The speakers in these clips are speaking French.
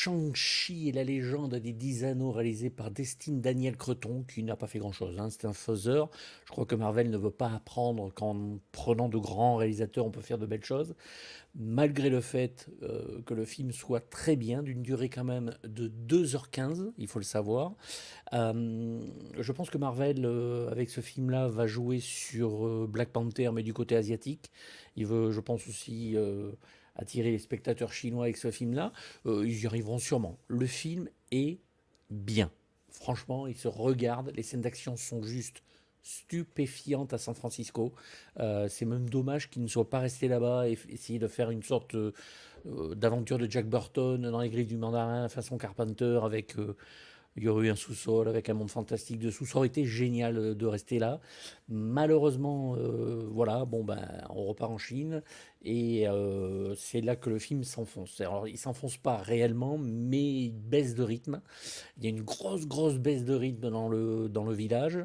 Shang-Chi et la légende des 10 anneaux réalisé par Destin Daniel Creton, qui n'a pas fait grand-chose, hein. C'est un faiseur. Je crois que Marvel ne veut pas apprendre qu'en prenant de grands réalisateurs, on peut faire de belles choses. Malgré le fait que le film soit très bien, d'une durée quand même de 2h15, il faut le savoir. Je pense que Marvel, avec ce film-là, va jouer sur Black Panther, mais du côté asiatique. Il veut, je pense aussi, attirer les spectateurs chinois avec ce film-là. Ils y arriveront sûrement. Le film est bien. Franchement, il se regarde. Les scènes d'action sont juste stupéfiantes à San Francisco. C'est même dommage qu'ils ne soient pas restés là-bas et essayer de faire une sorte d'aventure de Jack Burton dans les griffes du mandarin façon Carpenter avec il y aurait eu un sous-sol avec un monde fantastique dessous. Ça aurait été génial de rester là. Malheureusement, voilà, bon ben, on repart en Chine et c'est là que le film s'enfonce. Alors, il s'enfonce pas réellement, mais il baisse de rythme. Il y a une grosse baisse de rythme dans le village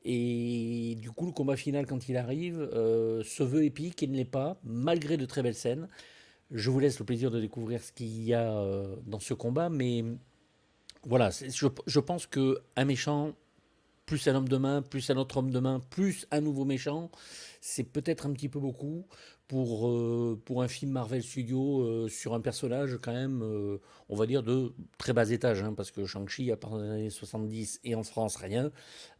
et du coup, le combat final quand il arrive se veut épique et ne l'est pas, malgré de très belles scènes. Je vous laisse le plaisir de découvrir ce qu'il y a dans ce combat, mais voilà, je pense que un méchant, plus un homme de main, plus un autre homme de main, plus un nouveau méchant, c'est peut-être un petit peu beaucoup pour un film Marvel Studios sur un personnage quand même, on va dire, de très bas étage, hein, parce que Shang-Chi, à part dans les années 70 et en France, rien.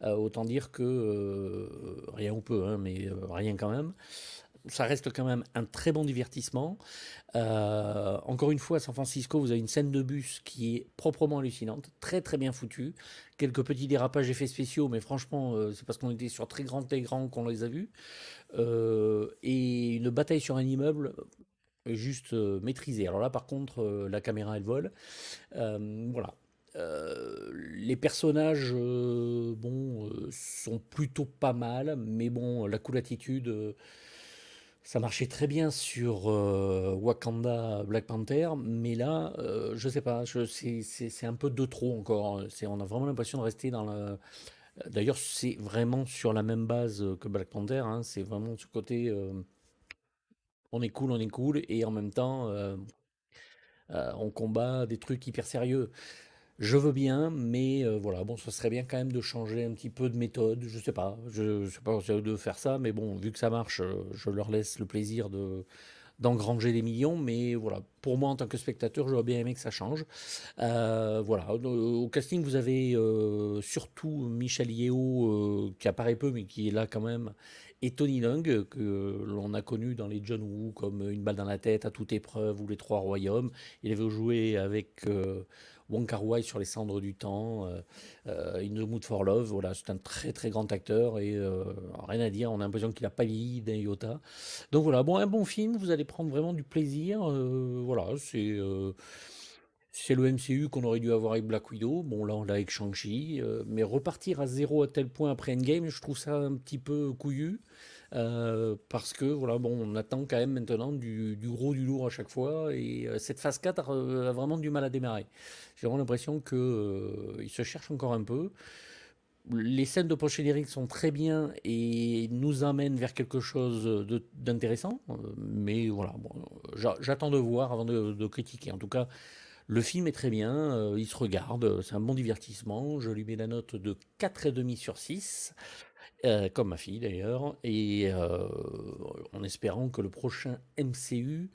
Autant dire que rien ou peu, hein, mais rien quand même. Ça reste quand même un très bon divertissement. Encore une fois, à San Francisco, vous avez une scène de bus qui est proprement hallucinante, très bien foutue. Quelques petits dérapages effets spéciaux, mais franchement, c'est parce qu'on était sur très grand écran qu'on les a vus. Et une bataille sur un immeuble juste maîtrisée. Alors là, par contre, la caméra, elle vole. Voilà. Les personnages, bon, sont plutôt pas mal, mais bon, la cool attitude. Ça marchait très bien sur Wakanda Black Panther, mais là, je sais pas, c'est un peu de trop encore. On a vraiment l'impression de rester dans le. D'ailleurs, c'est vraiment sur la même base que Black Panther, hein. C'est vraiment ce côté on est cool, et en même temps, on combat des trucs hyper sérieux. Je veux bien, mais voilà, bon, ce serait bien quand même de changer un petit peu de méthode. Je sais pas si c'est à eux de faire ça, mais bon, vu que ça marche, je leur laisse le plaisir d'engranger des millions, mais voilà, pour moi en tant que spectateur, j'aurais bien aimé que ça change. Voilà, au casting, vous avez surtout Michel Yeo, qui apparaît peu, mais qui est là quand même, et Tony Leung, que l'on a connu dans les John Woo, comme Une balle dans la tête, À toute épreuve, ou Les Trois Royaumes. Il avait joué avec Wong Kar-wai sur Les Cendres du Temps, In the Mood for Love. Voilà, c'est un très grand acteur, et rien à dire, on a l'impression qu'il n'a pas vieilli d'un iota. Donc voilà, bon, un bon film, vous allez prendre vraiment du plaisir. Voilà, c'est le MCU qu'on aurait dû avoir avec Black Widow. Bon, là, on l'a avec Shang-Chi. Mais repartir à zéro à tel point après Endgame, je trouve ça un petit peu couillu. Parce que, voilà, bon, on attend quand même maintenant du gros, du lourd à chaque fois. Et cette phase 4 a vraiment du mal à démarrer. J'ai vraiment l'impression qu'il se cherche encore un peu. Les scènes de post-générique sont très bien et nous amènent vers quelque chose d'intéressant. Mais voilà, bon, j'attends de voir avant de critiquer. En tout cas, le film est très bien, il se regarde, c'est un bon divertissement. Je lui mets la note de 4,5 sur 6, comme ma fille d'ailleurs, et en espérant que le prochain MCU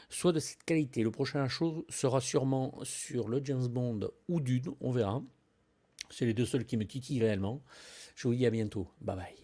soit de cette qualité. Le prochain show sera sûrement sur le James Bond ou Dune, on verra. C'est les deux seuls qui me titillent réellement. Je vous dis à bientôt. Bye bye.